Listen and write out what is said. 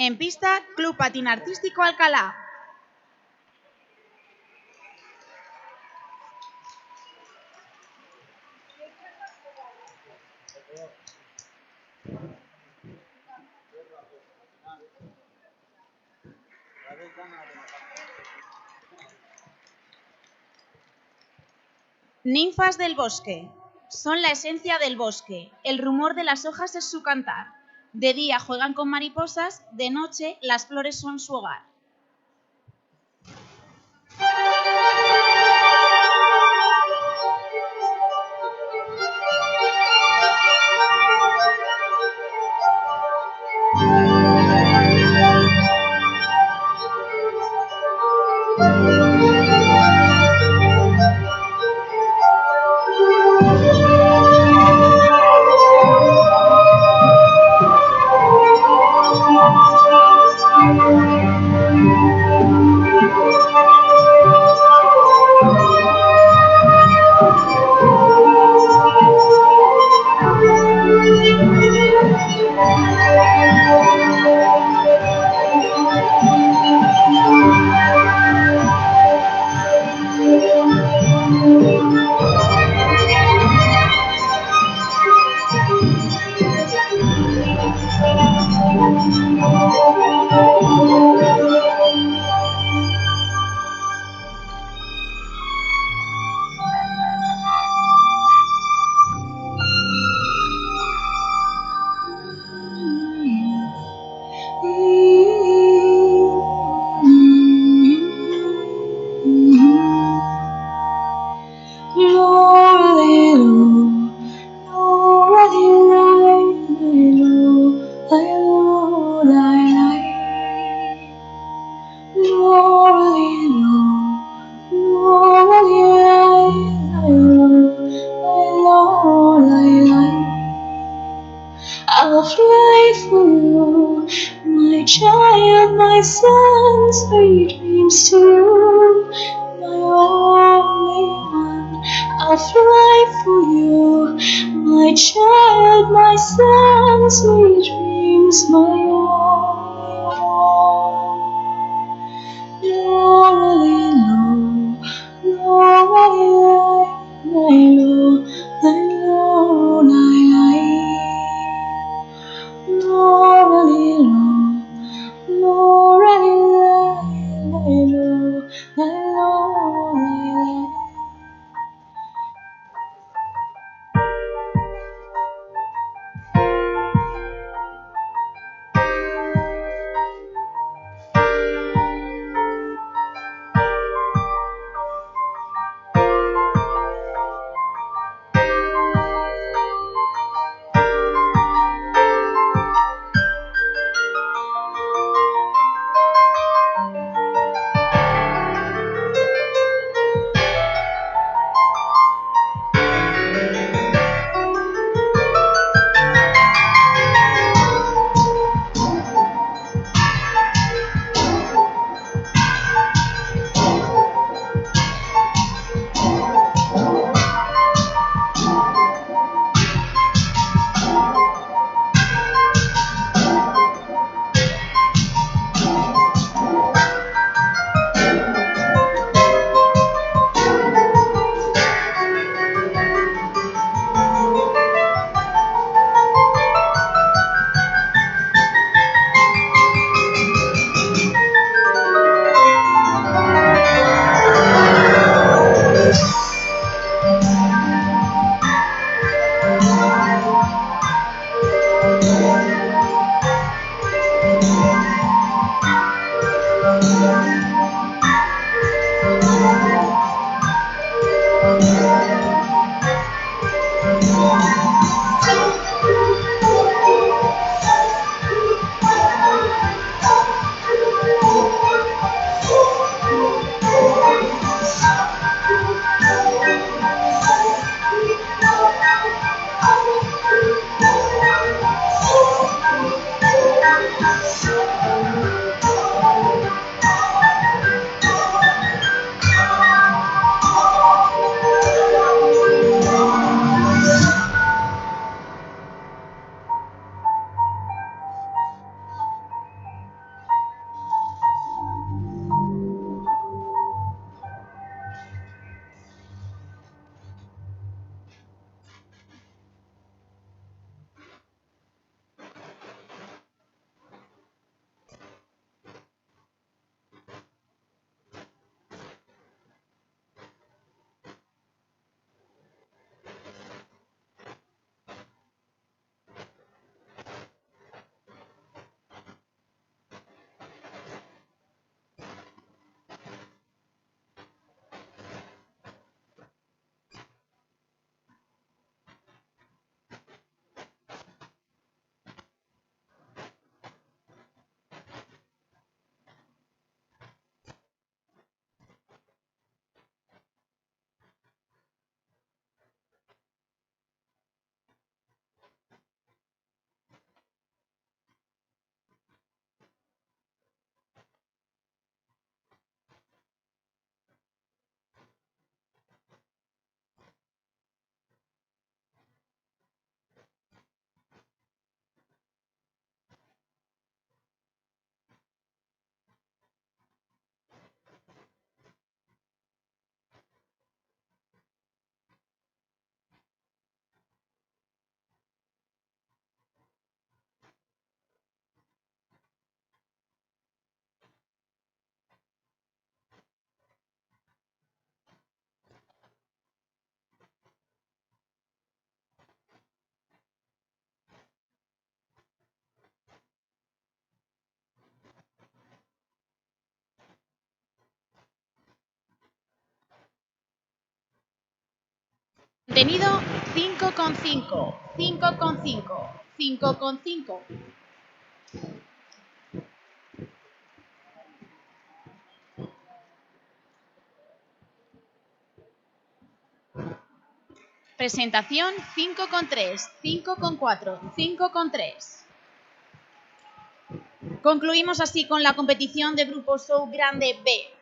En pista, Club Patín Artístico Alcalá. Ninfas del bosque. Son la esencia del bosque. El rumor de las hojas es su cantar. De día juegan con mariposas, de noche las flores son su hogar. I'll fly for you, my child, my son, sweet dreams to you, my only one. I'll fly for you, my child, my son, sweet dreams, my only one. Contenido 5,5, 5,5, 5,5. Presentación 5,3, 5,4, 5,3. Concluimos así con la competición de Grupo Show Grande B.